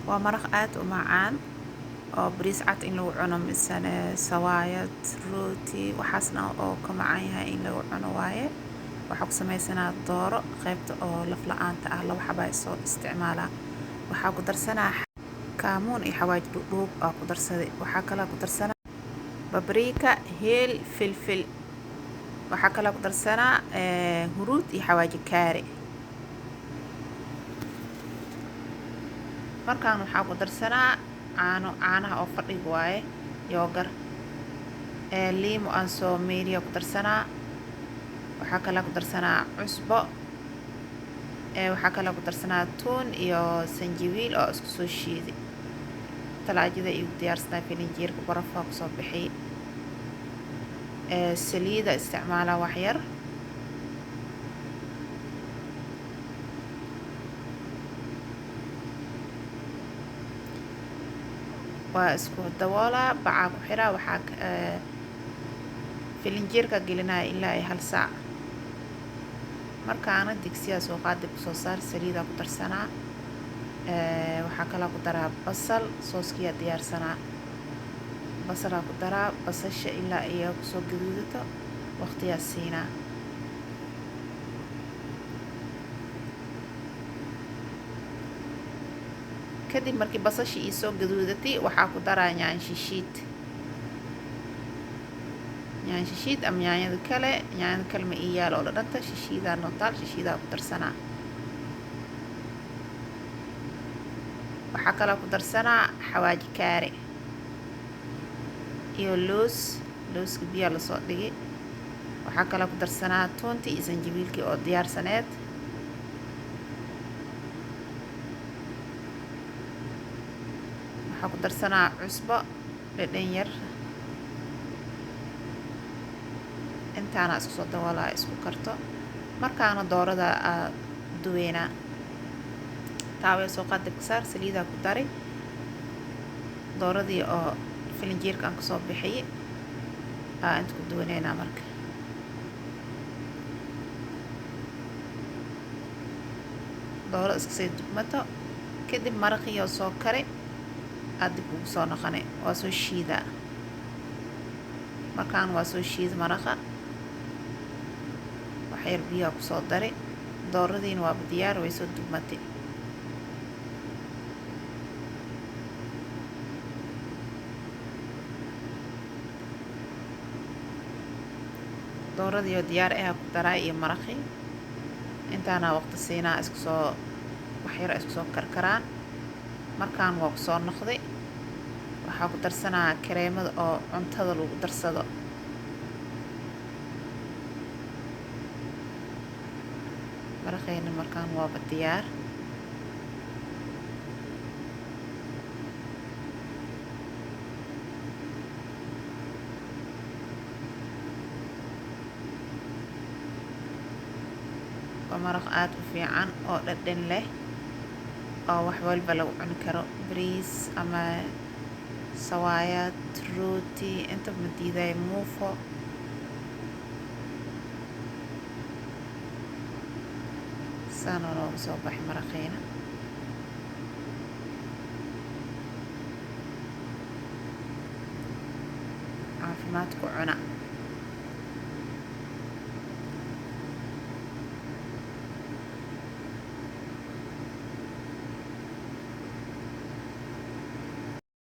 ومرق آد ومعان oo bariis cad in lagu cuno misane sawaayad rooti waxaasna oo ka macaan yahay in lagu cuno waaye waxa ku samaysanaa dooro qaybta oo laf la'aanta ah laba xabaa soo isticmaalaa waxa ku darsanaa kaamuun iyo xawaaj dhuub ku darsaday waxa kala ku darsanaa babriika heel filfil waxa kala ku darsanaa huruud iyo xawaaji kaari markaan waxa ku darsanaa caanaha oo fadhiga waaye yoogar liimo aan soo meeriya ku darsanaa waxa kala ku darsanaa cusbo waxa kala ku darsanaa tuun iyo sanjabiil oo isku soo shiiday talaajada iyo diyaarsanaa filinjeerka barafka ku soo bixiyay saliida isticmaala wax yar waa isku daboolaa bacaa ku xiraa waxaa filinjeerka gelinaya ilaa 1 saac markaana digsiga soo qaadi ku soo saar saliida ku darsanaa waxa kala ku daraa basal sooskiya diyaarsanaa basal ku daraa basasha ilaa ay ku soo gaduudato waqtiga siinaa kadib markii basasha ii soo gaduudatay waxa ku daraa yaan shishiid ama yaanyada kale ma ii yaalo oo dhanta shishiida nootaal shishiida ku darsanaa waxa kala ku darsanaa xawaaji kaari iyo looska biyo la soo dhigay waxa kala ku darsanaa toonti iyo sanjabiilkii oo diyaarsaneed waxa ku darsanaa cusbo dhadhan yar intaana isku soo daboolaa isku karto markaana doorada duweena taawee soo qaad dabka saar saliida ku daray dooradii oo filinjeerka aan ka soo bixiyay inta ku duwaneena marka dooro iska sii dubmato kadib maraqii oo soo karay dib ugu soo noqonay waa soo shiidaa markaan waa soo shiid maraqa wax yar biyo ku soo daray dooradiina waa diyaar way soo dubmatay dooradii oo diyaar ah ku daray iyo maraqii intaana waqti siinaa isku soo wax yar isku soo karkaraan markaan waa ku soo noqday waxa ku darsanaa kareemada oo cuntada lagu darsado maraqeena markaan waa diyaar maraq aad u fiican oo dhadhan leh oo wax walba lagu cuni karo bariis ama sawaayad rooti inta ma diiday muufo saan loogu soo baxay maraqeena caafimaad ku cuna